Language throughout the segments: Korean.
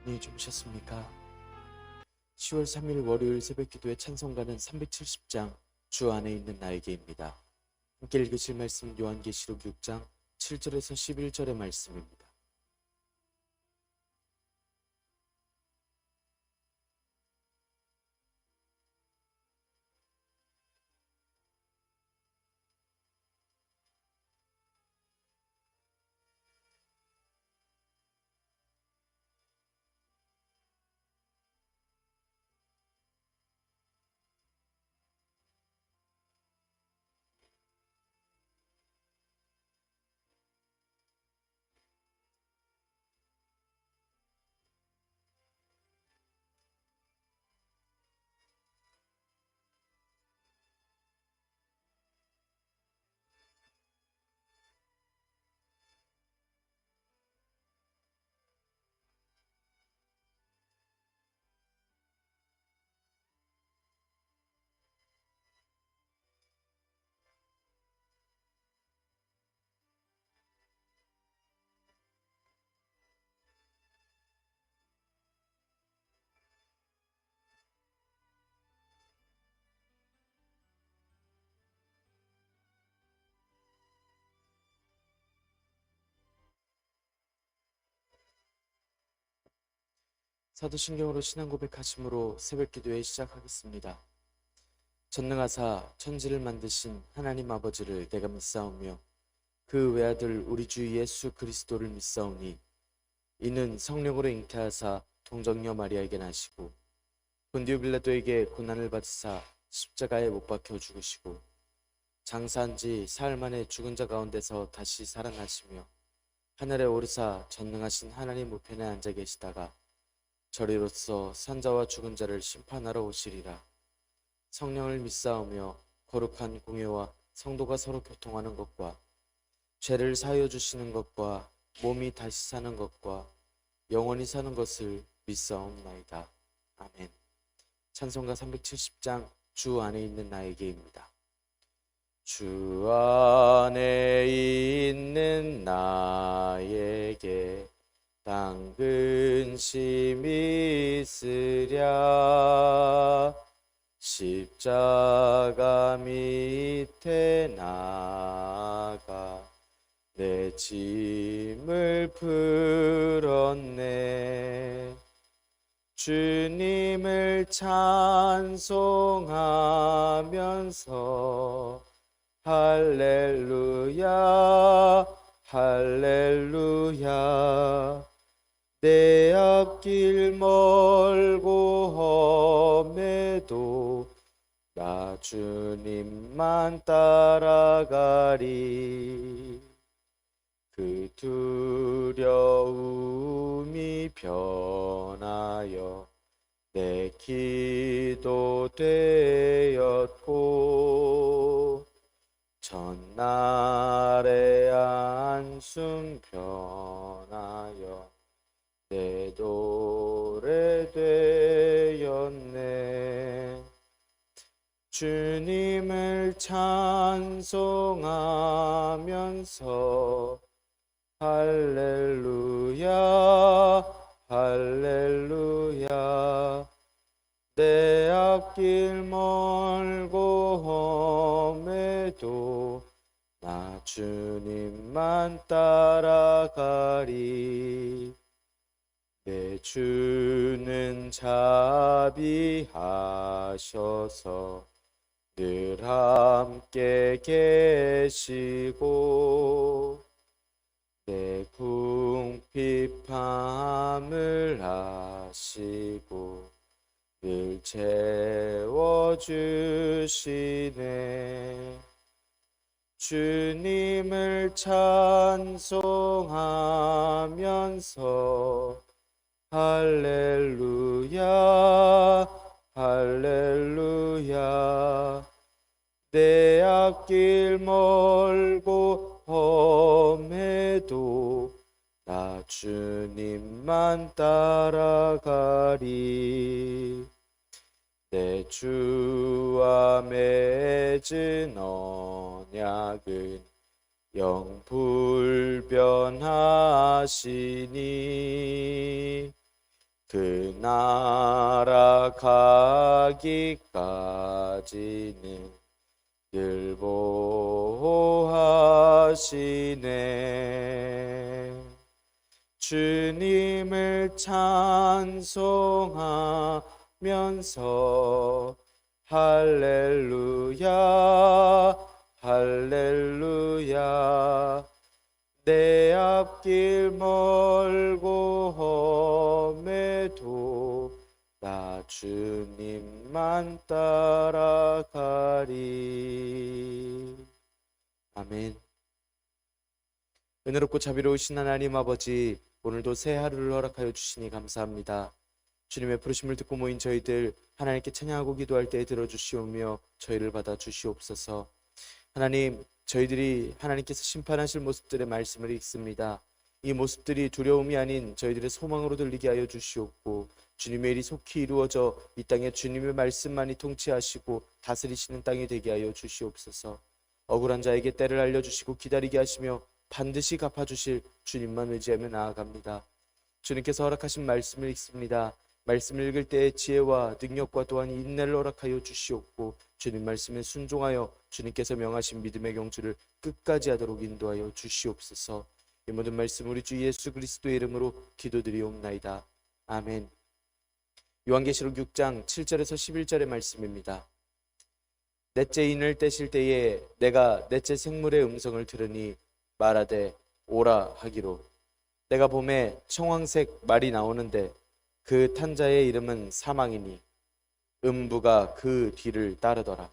여러분이 주무셨습니까? 10월 3일 월요일 새벽기도의 찬송가는 370장 주 안에 있는 나에게입니다. 함께 읽으실 말씀 요한계시록 6장 7절에서 11절의 말씀입니다. 사도신경으로 신앙 고백하심으로 새벽기도회 시작하겠습니다. 전능하사 천지를 만드신 하나님 아버지를 내가 믿사오며 그 외아들 우리 주 예수 그리스도를 믿사오니 이는 성령으로 잉태하사 동정녀 마리아에게 나시고 본디오 빌라도에게 고난을 받으사 십자가에 못 박혀 죽으시고 장사한 지 사흘 만에 죽은 자 가운데서 다시 살아나시며 하늘에 오르사 전능하신 하나님 우편에 앉아 계시다가 저리로서 산자와 죽은 자를 심판하러 오시리라. 성령을 믿사오며 거룩한 공예와 성도가 서로 교통하는 것과 죄를 사하여 주시는 것과 몸이 다시 사는 것과 영원히 사는 것을 믿사옵나이다. 아멘. 찬송가 370장 주 안에 있는 나에게입니다. 주 안에 있는 나에게 당 근심이 있으랴. 십자가 밑에 나가 내 짐을 풀었네. 주님을 찬송하면서 할렐루야 할렐루야. 내 앞길 멀고 험해도 나 주님만 따라가리. 그 두려움이 변하여 내 기도 되었고 전날의 안숨 변하여 내 노래 되었네. 주님을 찬송하면서 할렐루야 할렐루야. 내 앞길 멀고 험해도 나 주님만 따라가리. 내 주는 자비하셔서 늘 함께 계시고 내 궁핍함을 아시고 늘 채워주시네. 주님을 찬송하면서 할렐루야 할렐루야. 내 앞길 멀고 험해도 나 주님만 따라가리. 내 주와 맺은 언약은 영불변하시니 그 나라 가기까지는 늘 보호하시네. 주님을 찬송하면서 할렐루야 할렐루야. 내 앞길 멀고 험해도 나 주님만 따라가리. 아멘. 은혜롭고 자비로우신 하나님 아버지, 오늘도 새 하루를 허락하여 주시니 감사합니다. 주님의 부르심을 듣고 모인 저희들 하나님께 찬양하고 기도할 때 들어주시오며 저희를 받아 주시옵소서. 하나님, 저희들이 하나님께서 심판하실 모습들의 말씀을 읽습니다. 이 모습들이 두려움이 아닌 저희들의 소망으로 들리게 하여 주시옵고, 주님의 일이 속히 이루어져 이 땅에 주님의 말씀만이 통치하시고 다스리시는 땅이 되게 하여 주시옵소서. 억울한 자에게 때를 알려주시고 기다리게 하시며 반드시 갚아주실 주님만 의지하며 나아갑니다. 주님께서 허락하신 말씀을 읽습니다. 말씀을 읽을 때의 지혜와 능력과 또한 인내를 허락하여 주시옵고, 주님 말씀에 순종하여 주님께서 명하신 믿음의 경주를 끝까지 하도록 인도하여 주시옵소서. 이 모든 말씀 우리 주 예수 그리스도의 이름으로 기도드리옵나이다. 아멘. 요한계시록 6장 7절에서 11절의 말씀입니다. 넷째 인을 떼실 때에 내가 넷째 생물의 음성을 들으니 말하되 오라 하기로, 내가 봄에 청황색 말이 나오는데 그 탄자의 이름은 사망이니 음부가 그 뒤를 따르더라.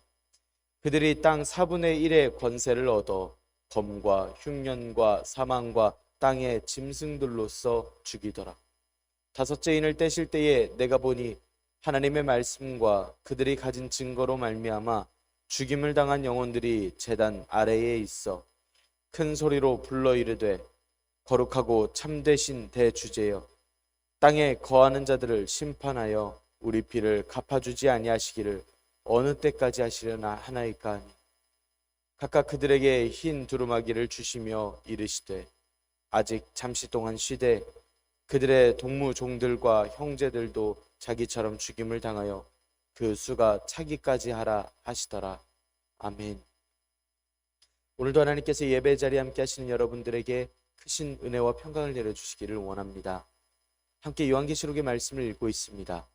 그들이 땅 4분의 1의 권세를 얻어 검과 흉년과 사망과 땅의 짐승들로서 죽이더라. 다섯째 인을 떼실 때에 내가 보니 하나님의 말씀과 그들이 가진 증거로 말미암아 죽임을 당한 영혼들이 제단 아래에 있어 큰 소리로 불러 이르되, 거룩하고 참되신 대주제여, 땅에 거하는 자들을 심판하여 우리 피를 갚아주지 아니하시기를 어느 때까지 하시려나 하나이까 하니, 각각 그들에게 흰 두루마기를 주시며 이르시되, 아직 잠시 동안 쉬되 그들의 동무 종들과 형제들도 자기처럼 죽임을 당하여 그 수가 차기까지 하라 하시더라. 아멘. 오늘도 하나님께서 예배 자리에 함께 하시는 여러분들에게 크신 은혜와 평강을 내려주시기를 원합니다. 함께 요한계시록의 말씀을 읽고 있습니다.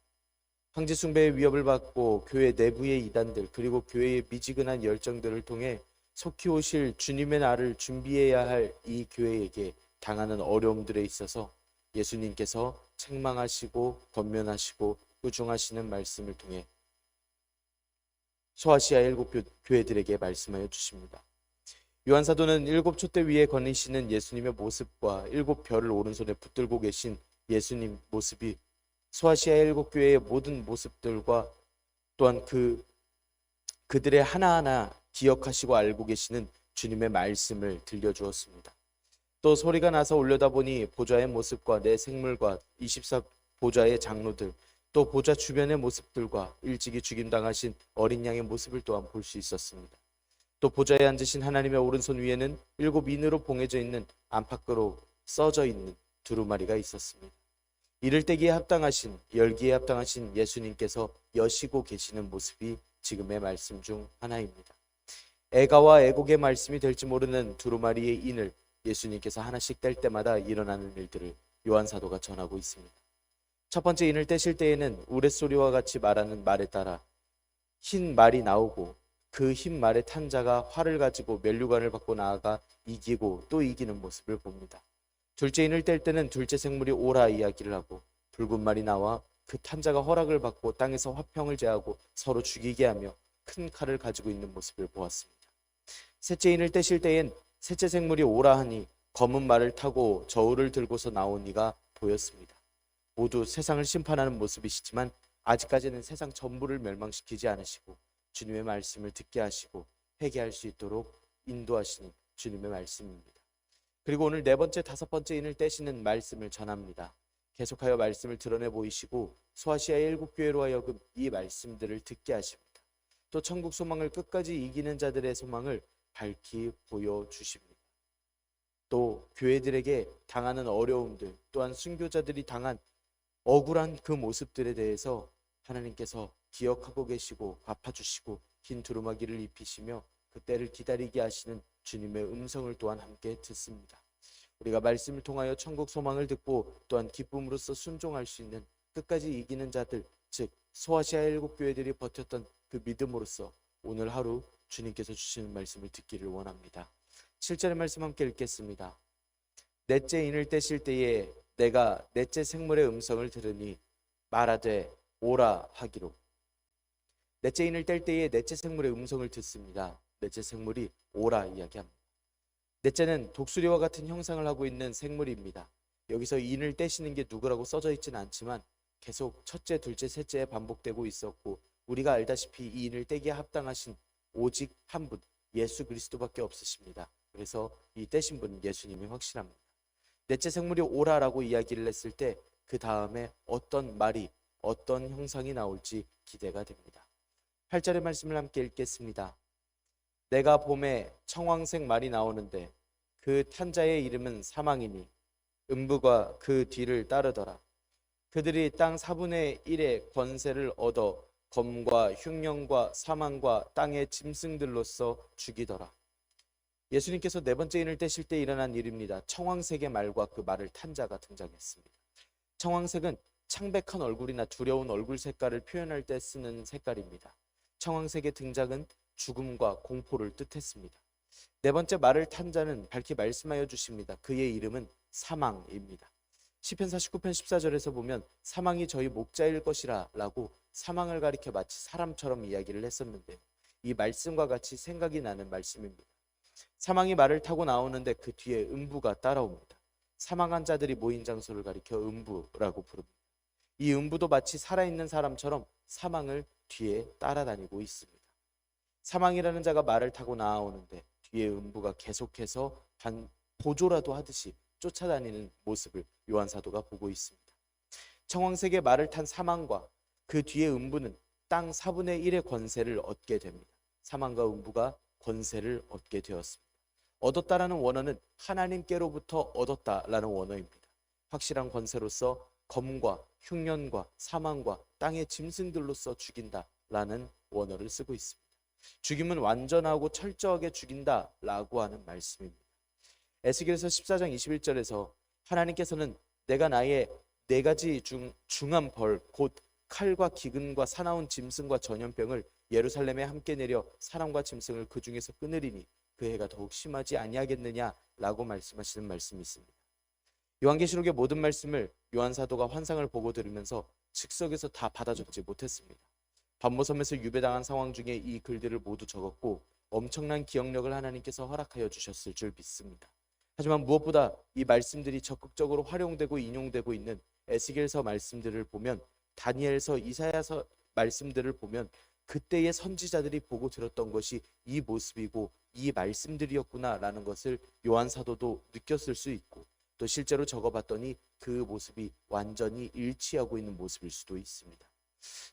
황제 숭배의 위협을 받고 교회 내부의 이단들 그리고 교회의 미지근한 열정들을 통해 속히 오실 주님의 날을 준비해야 할 이 교회에게 당하는 어려움들에 있어서 예수님께서 책망하시고 권면하시고 꾸중하시는 말씀을 통해 소아시아 7교회들에게 말씀하여 주십니다. 요한사도는 7촛대 위에 거니시는 예수님의 모습과 7별을 오른손에 붙들고 계신 예수님 모습이 소아시아 7교회의 모든 모습들과 또한 그들의 하나하나 기억하시고 알고 계시는 주님의 말씀을 들려주었습니다. 또 소리가 나서 올려다보니 보좌의 모습과 내 생물과 24 보좌의 장로들, 또 보좌 주변의 모습들과 일찍이 죽임당하신 어린 양의 모습을 또한 볼 수 있었습니다. 또 보좌에 앉으신 하나님의 오른손 위에는 7인으로 봉해져 있는 안팎으로 써져 있는 두루마리가 있었습니다. 이를 때기에 합당하신, 열기에 합당하신 예수님께서 여시고 계시는 모습이 지금의 말씀 중 하나입니다. 애가와 애곡의 말씀이 될지 모르는 두루마리의 인을 예수님께서 하나씩 뗄 때마다 일어나는 일들을 요한사도가 전하고 있습니다. 첫 번째 인을 떼실 때에는 우레소리와 같이 말하는 말에 따라 흰 말이 나오고, 그 흰 말의 탄자가 활을 가지고 면류관을 받고 나아가 이기고 또 이기는 모습을 봅니다. 둘째 인을 뗄 때는 둘째 생물이 오라 이야기를 하고, 붉은 말이 나와 그 탄자가 허락을 받고 땅에서 화평을 제하고 서로 죽이게 하며 큰 칼을 가지고 있는 모습을 보았습니다. 셋째 인을 떼실 때엔 셋째 생물이 오라 하니 검은 말을 타고 저울을 들고서 나온 이가 보였습니다. 모두 세상을 심판하는 모습이시지만 아직까지는 세상 전부를 멸망시키지 않으시고 주님의 말씀을 듣게 하시고 회개할 수 있도록 인도하시는 주님의 말씀입니다. 그리고 오늘 네 번째, 다섯 번째 인을 떼시는 말씀을 전합니다. 계속하여 말씀을 드러내 보이시고 소아시아 7교회로 하여금 이 말씀들을 듣게 하십니다. 또 천국 소망을 끝까지 이기는 자들의 소망을 밝히 보여주십니다. 또 교회들에게 당하는 어려움들, 또한 순교자들이 당한 억울한 그 모습들에 대해서 하나님께서 기억하고 계시고 갚아주시고 흰 두루마기를 입히시며 그 때를 기다리게 하시는 주님의 음성을 또한 함께 듣습니다. 우리가 말씀을 통하여 천국 소망을 듣고 또한 기쁨으로써 순종할 수 있는 끝까지 이기는 자들, 즉 소아시아 일곱 교회들이 버텼던 그 믿음으로써 오늘 하루 주님께서 주시는 말씀을 듣기를 원합니다. 7절의 말씀 함께 읽겠습니다. 넷째 인을 떼실 때에 내가 넷째 생물의 음성을 들으니 말하되 오라 하기로. 넷째 인을 뗄 때에 넷째 생물의 음성을 듣습니다. 넷째 생물이 오라 이야기합니다. 넷째는 독수리와 같은 형상을 하고 있는 생물입니다. 여기서 인을 떼시는 게 누구라고 써져 있지는 않지만 계속 첫째, 둘째, 셋째에 반복되고 있었고 우리가 알다시피 이 인을 떼기에 합당하신 오직 한 분, 예수 그리스도밖에 없으십니다. 그래서 이 떼신 분은 예수님이 확실합니다. 넷째 생물이 오라라고 이야기를 했을 때 그 다음에 어떤 말이 어떤 형상이 나올지 기대가 됩니다. 8절의 말씀을 함께 읽겠습니다. 내가 봄에 청황색 말이 나오는데 그 탄자의 이름은 사망이니 음부가 그 뒤를 따르더라. 그들이 땅 4분의 1의 권세를 얻어 검과 흉령과 사망과 땅의 짐승들로서 죽이더라. 예수님께서 네 번째 인을 떼실 때 일어난 일입니다. 청황색의 말과 그 말을 탄 자가 등장했습니다. 청황색은 창백한 얼굴이나 두려운 얼굴 색깔을 표현할 때 쓰는 색깔입니다. 청황색의 등장은 죽음과 공포를 뜻했습니다. 네 번째 말을 탄 자는 밝히 말씀하여 주십니다. 그의 이름은 사망입니다. 시편 49편 14절에서 보면 사망이 저희 목자일 것이라 라고 사망을 가리켜 마치 사람처럼 이야기를 했었는데 이 말씀과 같이 생각이 나는 말씀입니다. 사망이 말을 타고 나오는데 그 뒤에 음부가 따라옵니다. 사망한 자들이 모인 장소를 가리켜 음부라고 부릅니다. 이 음부도 마치 살아있는 사람처럼 사망을 뒤에 따라다니고 있습니다. 사망이라는 자가 말을 타고 나오는데 뒤에 음부가 계속해서 보조라도 하듯이 쫓아다니는 모습을 요한 사도가 보고 있습니다. 청황색의 말을 탄 사망과 그 뒤에 음부는 땅 4분의 1의 권세를 얻게 됩니다. 사망과 음부가 권세를 얻게 되었습니다. 얻었다라는 원어는 하나님께로부터 얻었다라는 원어입니다. 확실한 권세로서 검과 흉년과 사망과 땅의 짐승들로서 죽인다라는 원어를 쓰고 있습니다. 죽임은 완전하고 철저하게 죽인다라고 하는 말씀입니다. 에스겔서 14장 21절에서 하나님께서는 내가 나의 네 가지 중한 벌 곧 칼과 기근과 사나운 짐승과 전염병을 예루살렘에 함께 내려 사람과 짐승을 그 중에서 끊으리니 그 해가 더욱 심하지 아니하겠느냐라고 말씀하시는 말씀이 있습니다. 요한계시록의 모든 말씀을 요한 사도가 환상을 보고 들으면서 즉석에서 다 받아 적지 못했습니다. 반모섬에서 유배당한 상황 중에 이 글들을 모두 적었고 엄청난 기억력을 하나님께서 허락하여 주셨을 줄 믿습니다. 하지만 무엇보다 이 말씀들이 적극적으로 활용되고 인용되고 있는 에스겔서 말씀들을 보면 다니엘서 이사야서 말씀들을 보면 그때의 선지자들이 보고 들었던 것이 이 모습이고 이 말씀들이었구나라는 것을 요한 사도도 느꼈을 수 있고 또 실제로 적어봤더니 그 모습이 완전히 일치하고 있는 모습일 수도 있습니다.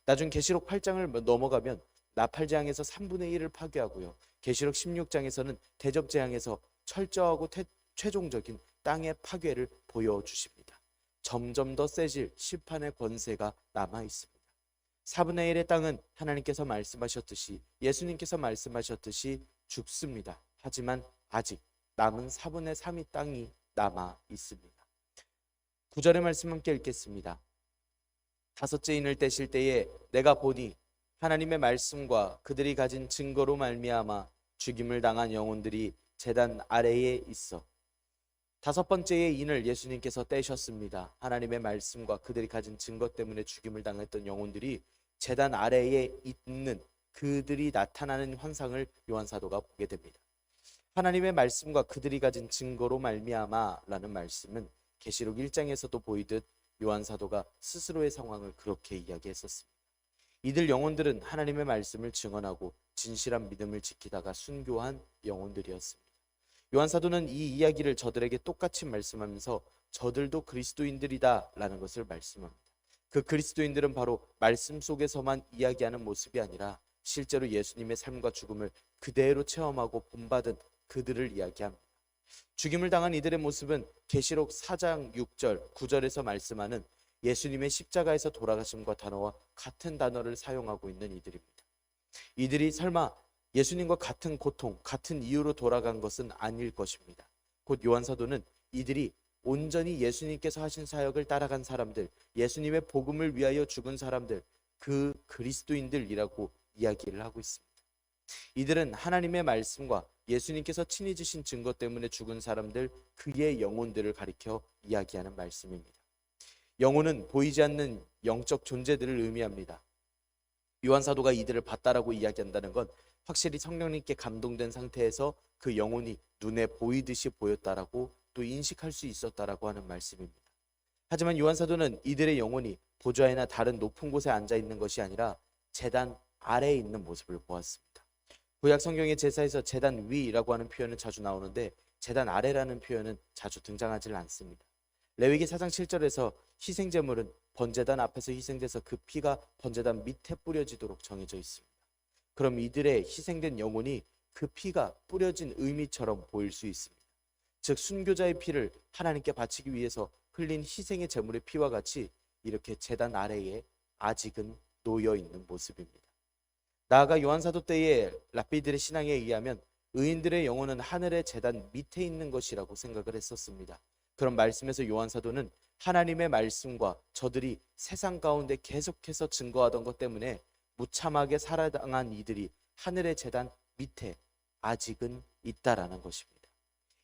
나중 계시록 8장을 넘어가면 나팔재앙에서 3분의 1을 파괴하고요. 계시록 16장에서는 대접재앙에서 철저하고 최종적인 땅의 파괴를 보여주십니다. 점점 더 세질 심판의 권세가 남아 있습니다. 4분의 1의 땅은 하나님께서 말씀하셨듯이 예수님께서 말씀하셨듯이 죽습니다. 하지만 아직 남은 4분의 3의 땅이 남아 있습니다. 9절의 말씀 함께 읽겠습니다. 다섯째 인을 떼실 때에 내가 보니 하나님의 말씀과 그들이 가진 증거로 말미암아 죽임을 당한 영혼들이 제단 아래에 있어. 다섯 번째의 인을 예수님께서 떼셨습니다. 하나님의 말씀과 그들이 가진 증거 때문에 죽임을 당했던 영혼들이 제단 아래에 있는 그들이 나타나는 환상을 요한 사도가 보게 됩니다. 하나님의 말씀과 그들이 가진 증거로 말미암아라는 말씀은 계시록 1장에서도 보이듯 요한 사도가 스스로의 상황을 그렇게 이야기했었습니다. 이들 영혼들은 하나님의 말씀을 증언하고 진실한 믿음을 지키다가 순교한 영혼들이었습니다. 요한 사도는 이 이야기를 저들에게 똑같이 말씀하면서 저들도 그리스도인들이다 라는 것을 말씀합니다. 그 그리스도인들은 바로 말씀 속에서만 이야기하는 모습이 아니라 실제로 예수님의 삶과 죽음을 그대로 체험하고 본받은 그들을 이야기합니다. 죽임을 당한 이들의 모습은 계시록 4장 6절 9절에서 말씀하는 예수님의 십자가에서 돌아가심과 단어와 같은 단어를 사용하고 있는 이들입니다. 이들이 설마 예수님과 같은 고통, 같은 이유로 돌아간 것은 아닐 것입니다. 곧 요한 사도는 이들이 온전히 예수님께서 하신 사역을 따라간 사람들, 예수님의 복음을 위하여 죽은 사람들, 그 그리스도인들이라고 이야기를 하고 있습니다. 이들은 하나님의 말씀과 예수님께서 친히 주신 증거 때문에 죽은 사람들, 그의 영혼들을 가리켜 이야기하는 말씀입니다. 영혼은 보이지 않는 영적 존재들을 의미합니다. 요한 사도가 이들을 봤다라고 이야기한다는 건 확실히 성령님께 감동된 상태에서 그 영혼이 눈에 보이듯이 보였다라고 또 인식할 수 있었다라고 하는 말씀입니다. 하지만 요한 사도는 이들의 영혼이 보좌에나 다른 높은 곳에 앉아 있는 것이 아니라 제단 아래에 있는 모습을 보았습니다. 구약 성경의 제사에서 제단 위라고 하는 표현은 자주 나오는데 제단 아래라는 표현은 자주 등장하지 않습니다. 레위기 4장 7절에서 희생제물은 번제단 앞에서 희생돼서 그 피가 번제단 밑에 뿌려지도록 정해져 있습니다. 그럼 이들의 희생된 영혼이 그 피가 뿌려진 의미처럼 보일 수 있습니다. 즉 순교자의 피를 하나님께 바치기 위해서 흘린 희생의 제물의 피와 같이 이렇게 제단 아래에 아직은 놓여 있는 모습입니다. 나아가 요한사도 때의 랍비들의 신앙에 의하면 의인들의 영혼은 하늘의 제단 밑에 있는 것이라고 생각을 했었습니다. 그런 말씀에서 요한사도는 하나님의 말씀과 저들이 세상 가운데 계속해서 증거하던 것 때문에 무참하게 살아당한 이들이 하늘의 제단 밑에 아직은 있다라는 것입니다.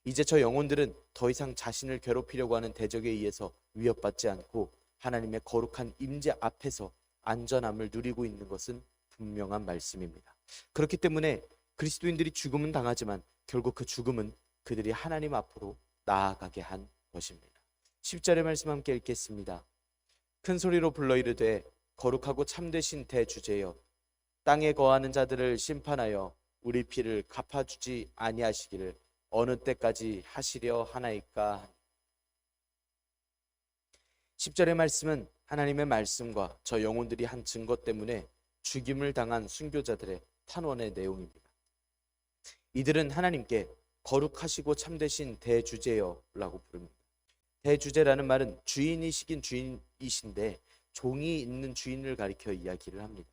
이제 저 영혼들은 더 이상 자신을 괴롭히려고 하는 대적에 의해서 위협받지 않고 하나님의 거룩한 임재 앞에서 안전함을 누리고 있는 것은 분명한 말씀입니다. 그렇기 때문에 그리스도인들이 죽음은 당하지만 결국 그 죽음은 그들이 하나님 앞으로 나아가게 한 것입니다. 10절의 말씀 함께 읽겠습니다. 큰 소리로 불러 이르되 거룩하고 참되신 대주제여 땅에 거하는 자들을 심판하여 우리 피를 갚아주지 아니하시기를 어느 때까지 하시려 하나이까. 10절의 말씀은 하나님의 말씀과 저 영혼들이 한 증거 때문에 죽임을 당한 순교자들의 탄원의 내용입니다. 이들은 하나님께 거룩하시고 참되신 대주제여라고 부릅니다. 대주제라는 말은 주인이시긴 주인이신데 종이 있는 주인을 가리켜 이야기를 합니다.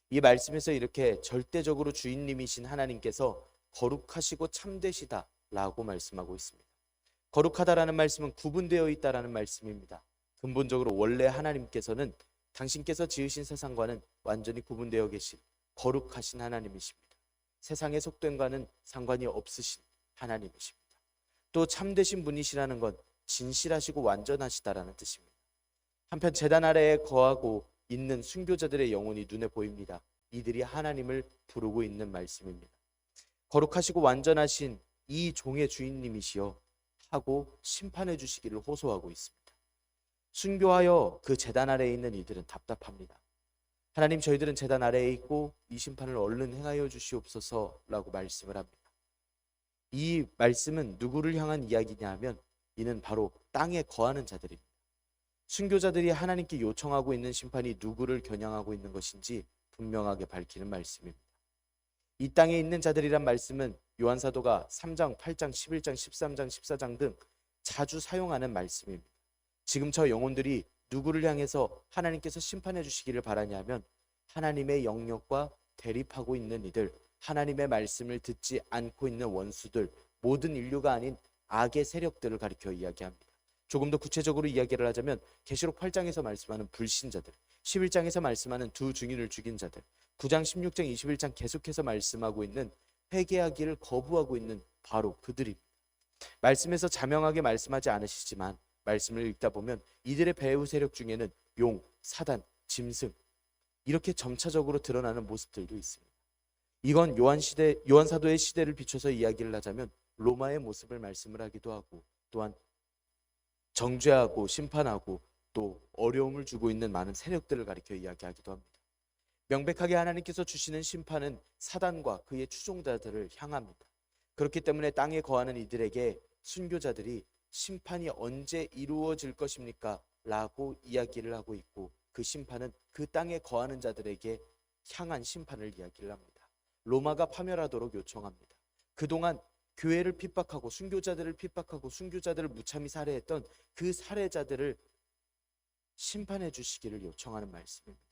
이 말씀에서 이렇게 절대적으로 주인님이신 하나님께서 거룩하시고 참되시다라고 말씀하고 있습니다. 거룩하다라는 말씀은 구분되어 있다라는 말씀입니다. 근본적으로 원래 하나님께서는 당신께서 지으신 세상과는 완전히 구분되어 계신 거룩하신 하나님이십니다. 세상의 속됨과는 상관이 없으신 하나님이십니다. 또 참되신 분이시라는 건 진실하시고 완전하시다라는 뜻입니다. 한편 제단 아래에 거하고 있는 순교자들의 영혼이 눈에 보입니다. 이들이 하나님을 부르고 있는 말씀입니다. 거룩하시고 완전하신 이 종의 주인님이시여 하고 심판해 주시기를 호소하고 있습니다. 순교하여 그 제단 아래에 있는 이들은 답답합니다. 하나님, 저희들은 제단 아래에 있고 이 심판을 얼른 행하여 주시옵소서라고 말씀을 합니다. 이 말씀은 누구를 향한 이야기냐 하면 이는 바로 땅에 거하는 자들입니다. 순교자들이 하나님께 요청하고 있는 심판이 누구를 겨냥하고 있는 것인지 분명하게 밝히는 말씀입니다. 이 땅에 있는 자들이란 말씀은 요한사도가 3장, 8장, 11장, 13장, 14장 등 자주 사용하는 말씀입니다. 지금 저 영혼들이 누구를 향해서 하나님께서 심판해 주시기를 바라냐면 하나님의 영역과 대립하고 있는 이들, 하나님의 말씀을 듣지 않고 있는 원수들, 모든 인류가 아닌 악의 세력들을 가리켜 이야기합니다. 조금 더 구체적으로 이야기를 하자면 계시록 8장에서 말씀하는 불신자들, 11장에서 말씀하는 두 증인을 죽인 자들, 9장, 16장, 21장 계속해서 말씀하고 있는 회개하기를 거부하고 있는 바로 그들입니다. 말씀에서 자명하게 말씀하지 않으시지만 말씀을 읽다 보면 이들의 배후 세력 중에는 용, 사단, 짐승 이렇게 점차적으로 드러나는 모습들도 있습니다. 이건 요한 사도의 시대를 비춰서 이야기를 하자면 로마의 모습을 말씀을 하기도 하고 또한 정죄하고 심판하고 또 어려움을 주고 있는 많은 세력들을 가리켜 이야기하기도 합니다. 명백하게 하나님께서 주시는 심판은 사단과 그의 추종자들을 향합니다. 그렇기 때문에 땅에 거하는 이들에게 순교자들이 심판이 언제 이루어질 것입니까? 라고 이야기를 하고 있고 그 심판은 그 땅에 거하는 자들에게 향한 심판을 이야기를 합니다. 로마가 파멸하도록 요청합니다. 그동안 교회를 핍박하고 순교자들을 핍박하고 순교자들을 무참히 살해했던 그 살해자들을 심판해 주시기를 요청하는 말씀입니다.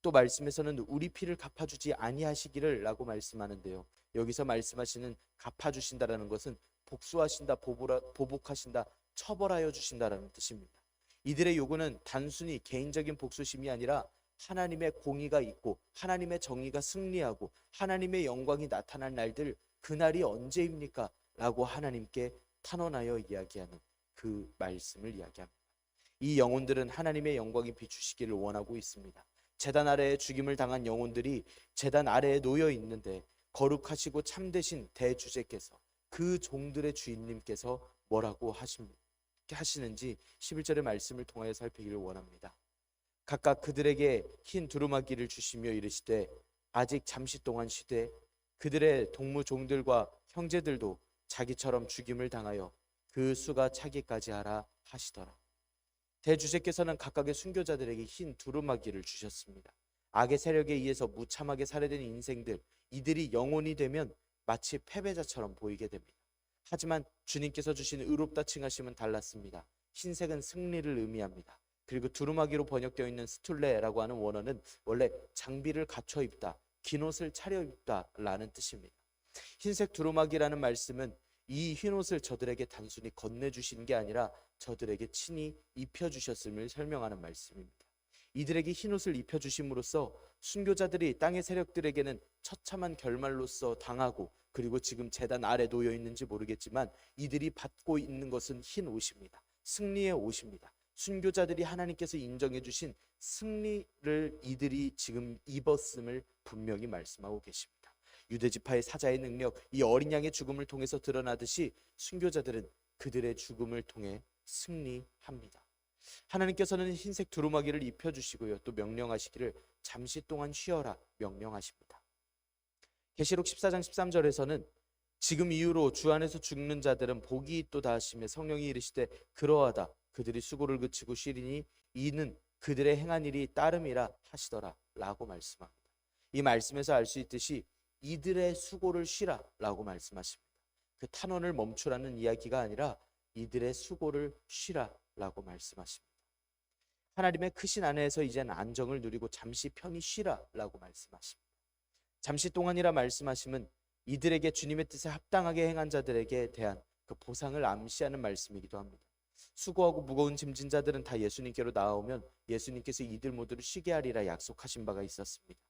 또 말씀에서는 우리 피를 갚아주지 아니하시기를 라고 말씀하는데요. 여기서 말씀하시는 갚아주신다라는 것은 복수하신다, 보복하신다, 처벌하여 주신다라는 뜻입니다. 이들의 요구는 단순히 개인적인 복수심이 아니라 하나님의 공의가 있고 하나님의 정의가 승리하고 하나님의 영광이 나타날 날들, 그날이 언제입니까? 라고 하나님께 탄원하여 이야기하는 그 말씀을 이야기합니다. 이 영혼들은 하나님의 영광이 비추시기를 원하고 있습니다. 제단 아래에 죽임을 당한 영혼들이 제단 아래에 놓여 있는데 거룩하시고 참되신 대주제께서, 그 종들의 주인님께서 뭐라고 하시는지 11절의 말씀을 통하여 살피기를 원합니다. 각각 그들에게 흰 두루마기를 주시며 이르시되 아직 잠시 동안 쉬되 그들의 동무 종들과 형제들도 자기처럼 죽임을 당하여 그 수가 차기까지 하라 하시더라. 대주제께서는 각각의 순교자들에게 흰 두루마기를 주셨습니다. 악의 세력에 의해서 무참하게 살해된 인생들, 이들이 영혼이 되면 마치 패배자처럼 보이게 됩니다. 하지만 주님께서 주신 의롭다 칭하심은 달랐습니다. 흰색은 승리를 의미합니다. 그리고 두루마기로 번역되어 있는 스툴레라고 하는 원어는 원래 장비를 갖춰 입다, 긴 옷을 차려 입다라는 뜻입니다. 흰색 두루마기라는 말씀은 이 흰옷을 저들에게 단순히 건네주신 게 아니라 저들에게 친히 입혀주셨음을 설명하는 말씀입니다. 이들에게 흰옷을 입혀주심으로써 순교자들이 땅의 세력들에게는 처참한 결말로서 당하고, 그리고 지금 제단 아래 놓여 있는지 모르겠지만 이들이 받고 있는 것은 흰 옷입니다. 승리의 옷입니다. 순교자들이 하나님께서 인정해 주신 승리를 이들이 지금 입었음을 분명히 말씀하고 계십니다. 유대지파의 사자의 능력, 이 어린 양의 죽음을 통해서 드러나듯이 순교자들은 그들의 죽음을 통해 승리합니다. 하나님께서는 흰색 두루마기를 입혀주시고요, 또 명령하시기를 잠시 동안 쉬어라 명령하십니다. 계시록 14장 13절에서는 지금 이후로 주 안에서 죽는 자들은 복이 있도다 하시며 성령이 이르시되 그러하다, 그들이 수고를 그치고 쉬리니 이는 그들의 행한 일이 따름이라 하시더라 라고 말씀합니다. 이 말씀에서 알 수 있듯이 이들의 수고를 쉬라 라고 말씀하십니다. 그 탄원을 멈추라는 이야기가 아니라 이들의 수고를 쉬라 라고 말씀하십니다. 하나님의 크신 안에서 이제는 안정을 누리고 잠시 편히 쉬라 라고 말씀하십니다. 잠시 동안이라 말씀하심은 이들에게 주님의 뜻에 합당하게 행한 자들에게 대한 그 보상을 암시하는 말씀이기도 합니다. 수고하고 무거운 짐진 자들은 다 예수님께로 나아오면 예수님께서 이들 모두를 쉬게 하리라 약속하신 바가 있었습니다.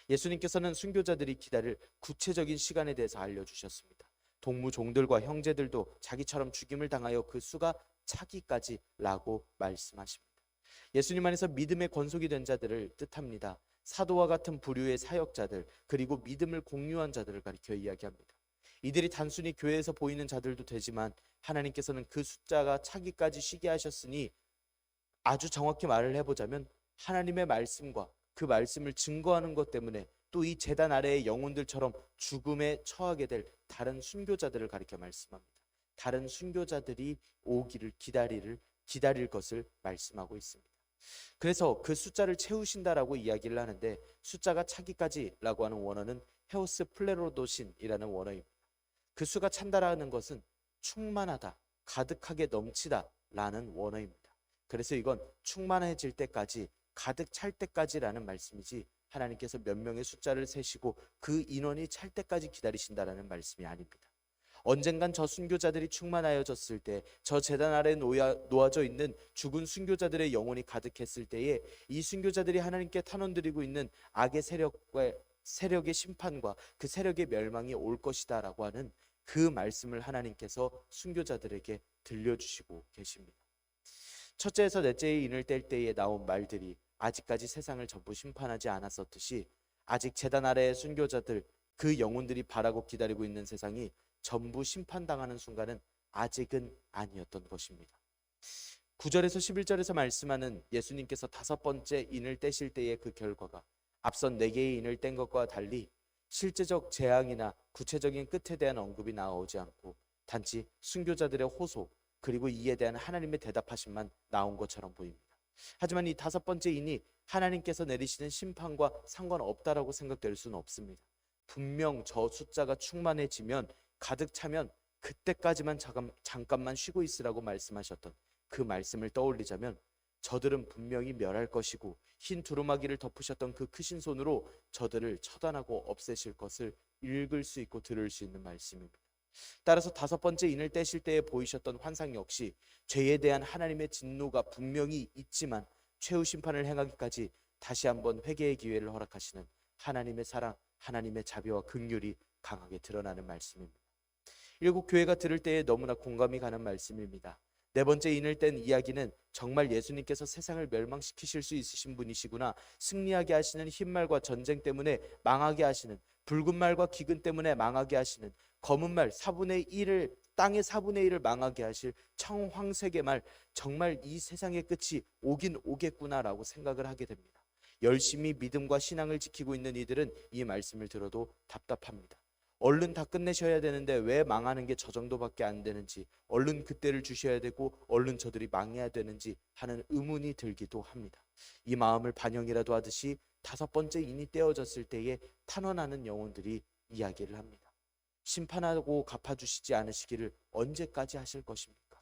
예수님께서는 순교자들이 기다릴 구체적인 시간에 대해서 알려주셨습니다. 동무 종들과 형제들도 자기처럼 죽임을 당하여 그 수가 차기까지 라고 말씀하십니다. 예수님 안에서 믿음의 권속이 된 자들을 뜻합니다. 사도와 같은 부류의 사역자들, 그리고 믿음을 공유한 자들을 가리켜 이야기합니다. 이들이 단순히 교회에서 보이는 자들도 되지만 하나님께서는 그 숫자가 차기까지 쉬게 하셨으니, 아주 정확히 말을 해보자면 하나님의 말씀과 그 말씀을 증거하는 것 때문에 또 이 제단 아래의 영혼들처럼 죽음에 처하게 될 다른 순교자들을 가리켜 말씀합니다. 다른 순교자들이 오기를 기다릴 것을 말씀하고 있습니다. 그래서 그 숫자를 채우신다라고 이야기를 하는데, 숫자가 차기까지라고 하는 원어는 헤오스 플레로도신이라는 원어입니다. 그 수가 찬다라는 것은 충만하다, 가득하게 넘치다 라는 원어입니다. 그래서 이건 충만해질 때까지, 가득 찰 때까지라는 말씀이지 하나님께서 몇 명의 숫자를 세시고 그 인원이 찰 때까지 기다리신다라는 말씀이 아닙니다. 언젠간 저 순교자들이 충만하여졌을 때, 저 제단 아래 놓아져 있는 죽은 순교자들의 영혼이 가득했을 때에 이 순교자들이 하나님께 탄원드리고 있는 악의 세력의 심판과 그 세력의 멸망이 올 것이다 라고 하는 그 말씀을 하나님께서 순교자들에게 들려주시고 계십니다. 첫째에서 넷째의 인을 뗄 때에 나온 말들이 아직까지 세상을 전부 심판하지 않았었듯이, 아직 제단 아래의 순교자들, 그 영혼들이 바라고 기다리고 있는 세상이 전부 심판당하는 순간은 아직은 아니었던 것입니다. 9절에서 11절에서 말씀하는 예수님께서 5번째 인을 떼실 때의 그 결과가 앞선 4개의 인을 뗀 것과 달리 실제적 재앙이나 구체적인 끝에 대한 언급이 나오지 않고 단지 순교자들의 호소, 그리고 이에 대한 하나님의 대답하심만 나온 것처럼 보입니다. 하지만 이 5번째 인이 하나님께서 내리시는 심판과 상관없다라고 생각될 수는 없습니다. 분명 저 숫자가 충만해지면, 가득 차면 그때까지만 잠깐만 쉬고 있으라고 말씀하셨던 그 말씀을 떠올리자면, 저들은 분명히 멸할 것이고 흰 두루마기를 덮으셨던 그 크신 손으로 저들을 처단하고 없애실 것을 읽을 수 있고 들을 수 있는 말씀입니다. 따라서 다섯 번째 인을 떼실 때에 보이셨던 환상 역시 죄에 대한 하나님의 진노가 분명히 있지만 최후 심판을 행하기까지 다시 한번 회개의 기회를 허락하시는 하나님의 사랑, 하나님의 자비와 긍휼이 강하게 드러나는 말씀입니다. 일곱 교회가 들을 때에 너무나 공감이 가는 말씀입니다. 네 번째 인을 뗀 이야기는 정말 예수님께서 세상을 멸망시키실 수 있으신 분이시구나, 승리하게 하시는 흰말과 전쟁 때문에 망하게 하시는, 붉은 말과 기근 때문에 망하게 하시는, 검은 말 4분의 1을 땅의 4분의 1을 망하게 하실 청황색의 말, 정말 이 세상의 끝이 오긴 오겠구나라고 생각을 하게 됩니다. 열심히 믿음과 신앙을 지키고 있는 이들은 이 말씀을 들어도 답답합니다. 얼른 다 끝내셔야 되는데 왜 망하는 게 저 정도밖에 안 되는지, 얼른 그때를 주셔야 되고 얼른 저들이 망해야 되는지 하는 의문이 들기도 합니다. 이 마음을 반영이라도 하듯이 다섯 번째 인이 떼어졌을 때에 탄원하는 영혼들이 이야기를 합니다. 심판하고 갚아주시지 않으시기를 언제까지 하실 것입니까?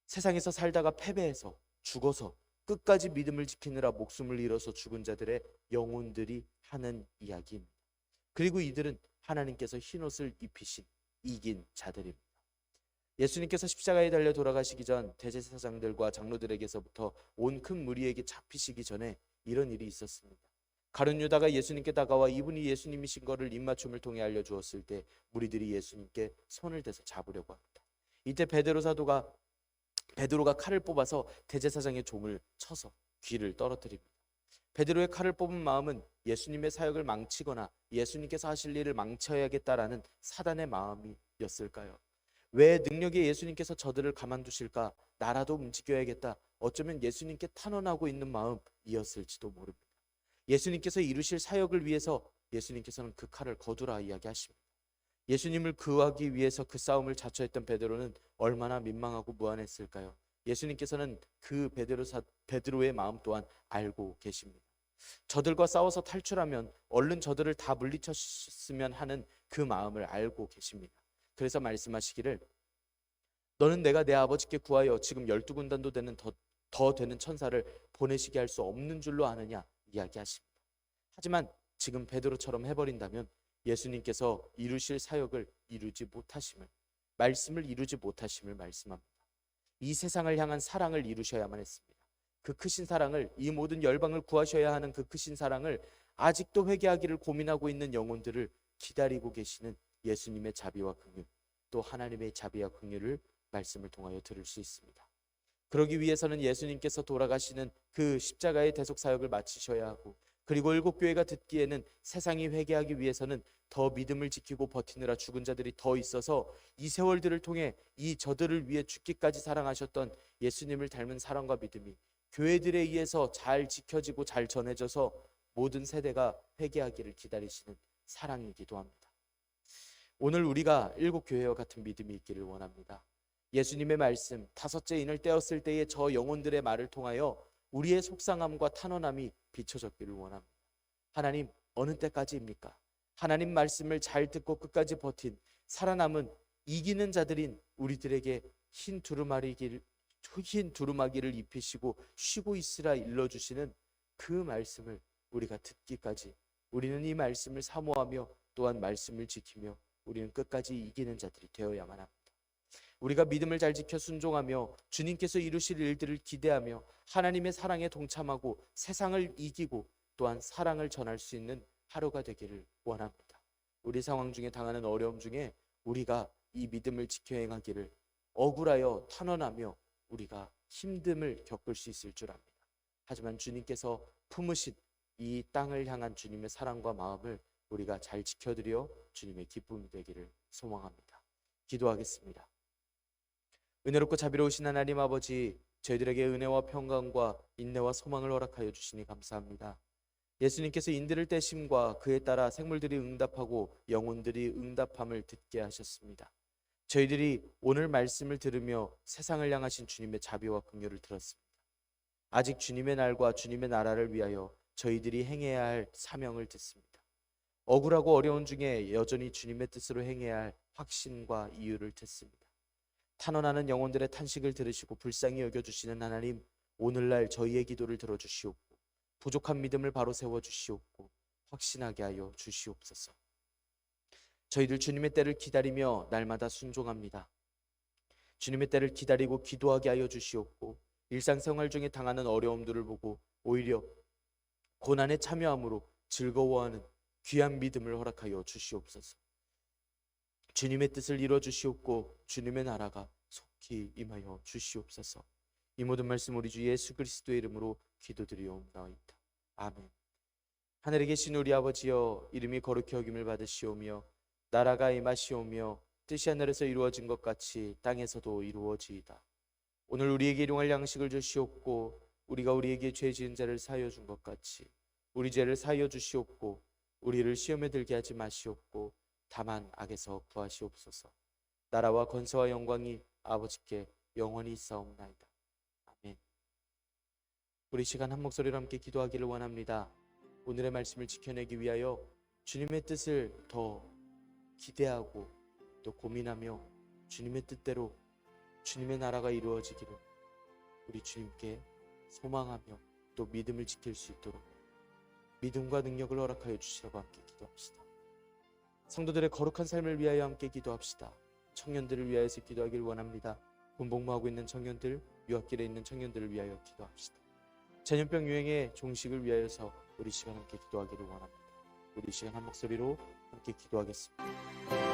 세상에서 살다가 패배해서 죽어서 끝까지 믿음을 지키느라 목숨을 잃어서 죽은 자들의 영혼들이 하는 이야기입니다. 그리고 이들은 하나님께서 흰옷을 입히신 이긴 자들입니다. 예수님께서 십자가에 달려 돌아가시기 전 대제사장들과 장로들에게서부터 온 큰 무리에게 잡히시기 전에 이런 일이 있었습니다. 가룟 유다가 예수님께 다가와 이분이 예수님이신 것을 입맞춤을 통해 알려주었을 때 무리들이 예수님께 손을 대서 잡으려고 합니다. 이때 베드로가 칼을 뽑아서 대제사장의 종을 쳐서 귀를 떨어뜨립니다. 베드로의 칼을 뽑은 마음은 예수님의 사역을 망치거나 예수님께서 하실 일을 망쳐야겠다라는 사단의 마음이었을까요? 왜 능력의 예수님께서 저들을 가만두실까? 나라도 움직여야겠다. 어쩌면 예수님께 탄원하고 있는 마음이었을지도 모릅니다. 예수님께서 이루실 사역을 위해서 예수님께서는 그 칼을 거두라 이야기하십니다. 예수님을 구하기 위해서 그 싸움을 자처했던 베드로는 얼마나 민망하고 무안했을까요? 예수님께서는 그 베드로의 마음 또한 알고 계십니다. 저들과 싸워서 탈출하면 얼른 저들을 다 물리쳤으면 하는 그 마음을 알고 계십니다. 그래서 말씀하시기를 너는 내가 내 아버지께 구하여 지금 12군단도 되는 더 되는 천사를 보내시게 할 수 없는 줄로 아느냐 이야기하십니다. 하지만 지금 베드로처럼 해버린다면 예수님께서 이루실 사역을 이루지 못하심을, 말씀을 이루지 못하심을 말씀합니다. 이 세상을 향한 사랑을 이루셔야만 했습니다. 그 크신 사랑을, 이 모든 열방을 구하셔야 하는 그 크신 사랑을 아직도 회개하기를 고민하고 있는 영혼들을 기다리고 계시는 예수님의 자비와 긍휼, 또 하나님의 자비와 긍휼을 말씀을 통하여 들을 수 있습니다. 그러기 위해서는 예수님께서 돌아가시는 그 십자가의 대속 사역을 마치셔야 하고, 그리고 일곱 교회가 듣기에는 세상이 회개하기 위해서는 더 믿음을 지키고 버티느라 죽은 자들이 더 있어서 이 세월들을 통해 이 저들을 위해 죽기까지 사랑하셨던 예수님을 닮은 사랑과 믿음이 교회들에 의해서 잘 지켜지고 잘 전해져서 모든 세대가 회개하기를 기다리시는 사랑이기도 합니다. 오늘 우리가 일곱 교회와 같은 믿음이 있기를 원합니다. 예수님의 말씀 다섯째 인을 떼었을 때의 저 영혼들의 말을 통하여 우리의 속상함과 탄원함이 비춰졌기를 원합니다. 하나님, 어느 때까지입니까? 하나님 말씀을 잘 듣고 끝까지 버틴 살아남은 이기는 자들인 우리들에게 흰 두루마기를 입히시고 쉬고 있으라 일러주시는 그 말씀을 우리가 듣기까지 우리는 이 말씀을 사모하며 또한 말씀을 지키며 우리는 끝까지 이기는 자들이 되어야만 합니다. 우리가 믿음을 잘 지켜 순종하며 주님께서 이루실 일들을 기대하며 하나님의 사랑에 동참하고 세상을 이기고 또한 사랑을 전할 수 있는 하루가 되기를 원합니다. 우리 상황 중에 당하는 어려움 중에 우리가 이 믿음을 지켜 행하기를 억울하여 탄원하며 우리가 힘듦을 겪을 수 있을 줄 압니다. 하지만 주님께서 품으신 이 땅을 향한 주님의 사랑과 마음을 우리가 잘 지켜드려 주님의 기쁨이 되기를 소망합니다. 기도하겠습니다. 은혜롭고 자비로우신 하나님 아버지, 저희들에게 은혜와 평강과 인내와 소망을 허락하여 주시니 감사합니다. 예수님께서 인들을 떼심과 그에 따라 생물들이 응답하고 영혼들이 응답함을 듣게 하셨습니다. 저희들이 오늘 말씀을 들으며 세상을 향하신 주님의 자비와 긍휼을 들었습니다. 아직 주님의 날과 주님의 나라를 위하여 저희들이 행해야 할 사명을 듣습니다. 억울하고 어려운 중에 여전히 주님의 뜻으로 행해야 할 확신과 이유를 듣습니다. 탄원하는 영혼들의 탄식을 들으시고 불쌍히 여겨주시는 하나님, 오늘날 저희의 기도를 들어주시옵고 부족한 믿음을 바로 세워주시옵고 확신하게 하여 주시옵소서. 저희들 주님의 때를 기다리며 날마다 순종합니다. 주님의 때를 기다리고 기도하게 하여 주시옵고 일상생활 중에 당하는 어려움들을 보고 오히려 고난에 참여함으로 즐거워하는 귀한 믿음을 허락하여 주시옵소서. 주님의 뜻을 이루어 주시옵고 주님의 나라가 속히 임하여 주시옵소서. 이 모든 말씀 우리 주 예수 그리스도의 이름으로 기도드리옵나이다. 아멘. 하늘에 계신 우리 아버지여, 이름이 거룩히 여김을 받으시오며 나라가 임하시오며 뜻이 하늘에서 이루어진 것 같이 땅에서도 이루어지이다. 오늘 우리에게 일용할 양식을 주시옵고 우리가 우리에게 죄 지은 자를 사하여 준 것 같이 우리 죄를 사하여 주시옵고 우리를 시험에 들게 하지 마시옵고 다만 악에서 구하시옵소서. 나라와 권세와 영광이 아버지께 영원히 있사옵나이다. 아멘. 우리 시간 한 목소리로 함께 기도하기를 원합니다. 오늘의 말씀을 지켜내기 위하여 주님의 뜻을 더 기대하고 또 고민하며 주님의 뜻대로 주님의 나라가 이루어지기를 우리 주님께 소망하며 또 믿음을 지킬 수 있도록 믿음과 능력을 허락하여 주시라고 함께 기도합시다. 성도들의 거룩한 삶을 위하여 함께 기도합시다. 청년들을 위하여서 기도하기를 원합니다. 군복무하고 있는 청년들, 유학길에 있는 청년들을 위하여 기도합시다. 전염병 유행의 종식을 위하여서 우리 시간 함께 기도하기를 원합니다. 우리 시간 한 목소리로 함께 기도하겠습니다.